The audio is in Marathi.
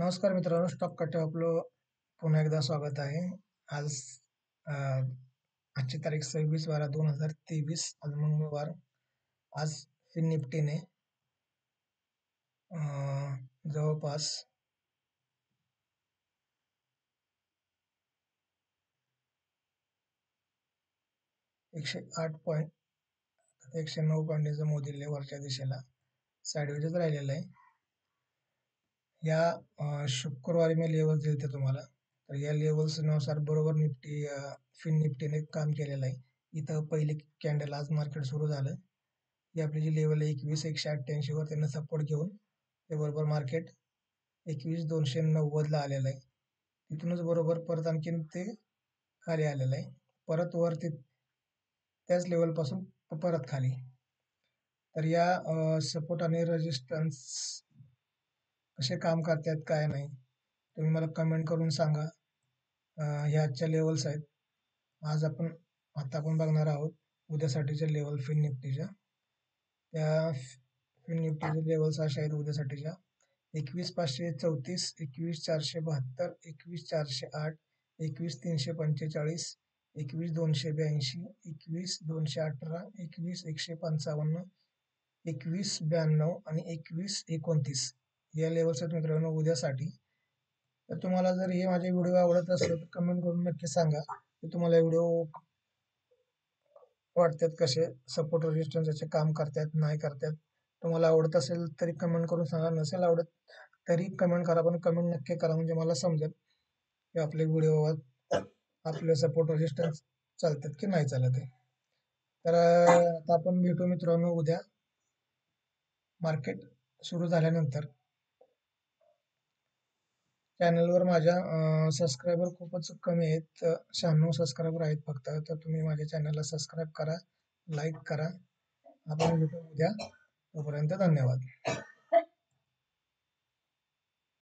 नमस्कार मित्रांनो, स्टॉक कट्टे आपलं पुन्हा एकदा स्वागत आहे. आज अ, आजची तारीख 26/12/2023, आज मंगळवार. आज फिन निफ्टीने जवळपास 108 पॉईंट 109 पॉईंटचं मोदिले वरच्या दिशेला साईडवेजच राहिलेलं आहे. या शुक्रवारी मी लेवल्स दिले तुम्हाला, तर या लेवल्सनुसार बरोबर फिन निफ्टीने काम केलेलं आहे. इथं पहिली कॅन्डल आज मार्केट सुरू झालं. ही आपली जी लेवल आहे 21,188 वर त्यांना सपोर्ट घेऊन ते बरोबर मार्केट 21,290 ला आलेलं आहे. तिथूनच बरोबर परत आणखीन ते खाली आलेलं आहे, परत वरती त्याच लेवल पासून परत खाली. तर या सपोर्ट आणि रेजिस्टन्स कसे काम करतात काय नाही तुम्ही मला कमेंट करून सांगा. ह्या आजच्या लेवल्स आहेत. आता आपण बघणार आहोत उद्यासाठीच्या लेवल फिन निफ्टीच्या. त्या फिन निफ्टीचे लेवल्स अशा आहेत उद्यासाठीच्या: 21,534, 21,472, 21,408, 21,345, 21,282, 21,218, 21,155, 21,92 आणि 21,29 या लेवल्स आहेत मित्रांनो उद्यासाठी. तर तुम्हाला जर हे माझे व्हिडिओ आवडत असेल तर कमेंट करून नक्की सांगा की तुम्हाला व्हिडिओ वाटतात, कसे सपोर्ट रेजिस्टन्स याचे काम करतात नाही करतात. तुम्हाला आवडत असेल तरी कमेंट करून सांगा, नसेल आवडत तरी कमेंट करा, पण कमेंट नक्की करा म्हणजे मला समजेल की आपले व्हिडिओ आपले सपोर्ट रेजिस्टन्स चालतात की नाही चालत आहे. तर आता आपण भेटू मित्रांनो उद्या मार्केट सुरू झाल्यानंतर. चॅनलवर माझ्या सबस्क्रायबर खूपच कमी आहेत, 96 सबस्क्रायबर आहेत फक्त. तर तुम्ही माझ्या चॅनलला सबस्क्राईब करा, लाईक करा. आपण भेटू उद्या. तोपर्यंत धन्यवाद.